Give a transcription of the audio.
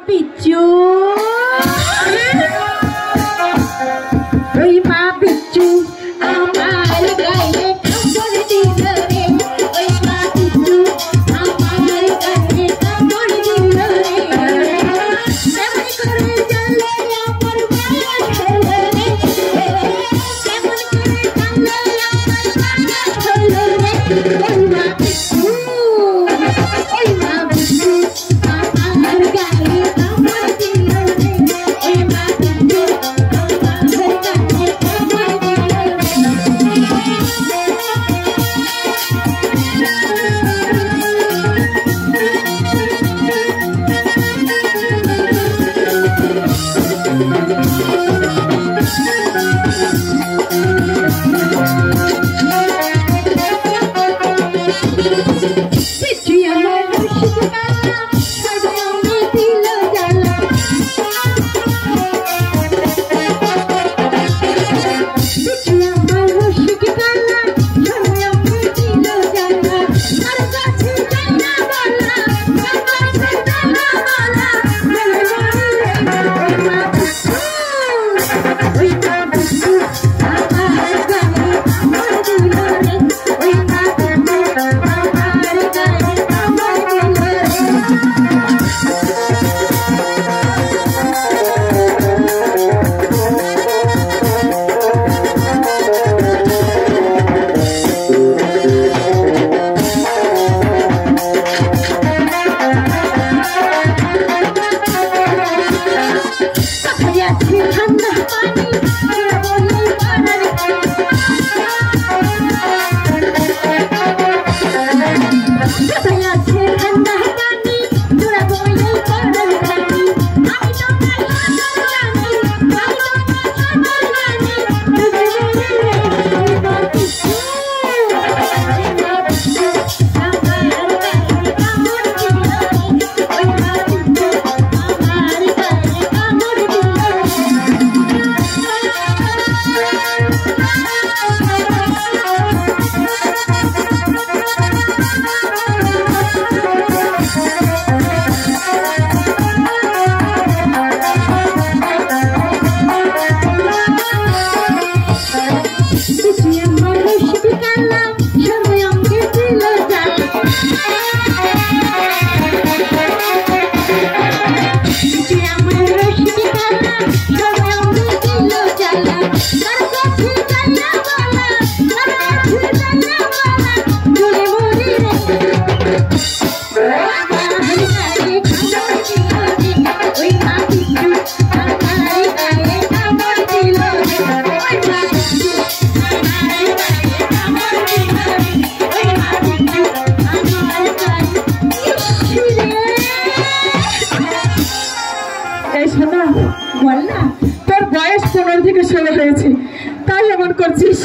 Picchu ওই মা Picchu আমার গায়ে কামড় দিল রে ওই মা পিচ্চু আমার গায়ে কামড় দিল রে কেমন করে চলে আমার মায়া হলো রে কেমন করে চলে আমার মায়া হলো রে ওই মা পিচ্চু ওই মা পিচ্চু আমার গায়ে কামড় দিল রে ওই মা পিচ্চু আমার গায়ে কামড় দিল পিচ্চু আমার রসিক কালা সাজে আমার দিল জ্বালা পিচ্চু আমার রসিক কালা সাজে আমার দিল জ্বালা আর কাছে জানা বলা আর কাছে জানা বলা বলে ওই মা পিচ্চু ওই মা পিচ্চু আমার গায়ে কামড় দিল রে ওই মা পিচ্চু আমার গায়ে কামড় দিল রে কথায় আছে ঠান্ডা পানি ওরা বলে পাড়ার কথায় আছে ঠান্ডা পানি ওরা বলে পাড়ার খানি আমি তো না সাঁতার জানি আমি তো না সাঁতার জানি তুমি বলে রে ওই মা পিচ্চু ওই মা পিচ্চু আমার গায়ে কামড় দিল রে ওই মা পিচ্চু আমার গায়ে কামড় দিল পিচ্চু আমার রসিক কালা সবাই আমাকে দিল জ্বালা পিচ্চু আমার রসিক কালা সবাই আমাকে দিল জ্বালা আর কাছে জানা বলা আর কাছে জানা বলা বলে বলে রে আমার গায়ে কামড় দিল রে ওই মা পিচ্চু আমার গায়ে কামড় দিল রে ওই মা পিচ্চু আমার গায়ে কামড় দিল রে ওই মা পিচ্চু আমার গায়ে ইস রে এই শোনা বল না তোর বয়স 15 থেকে 16 হয়েছে তাই এমন করছিস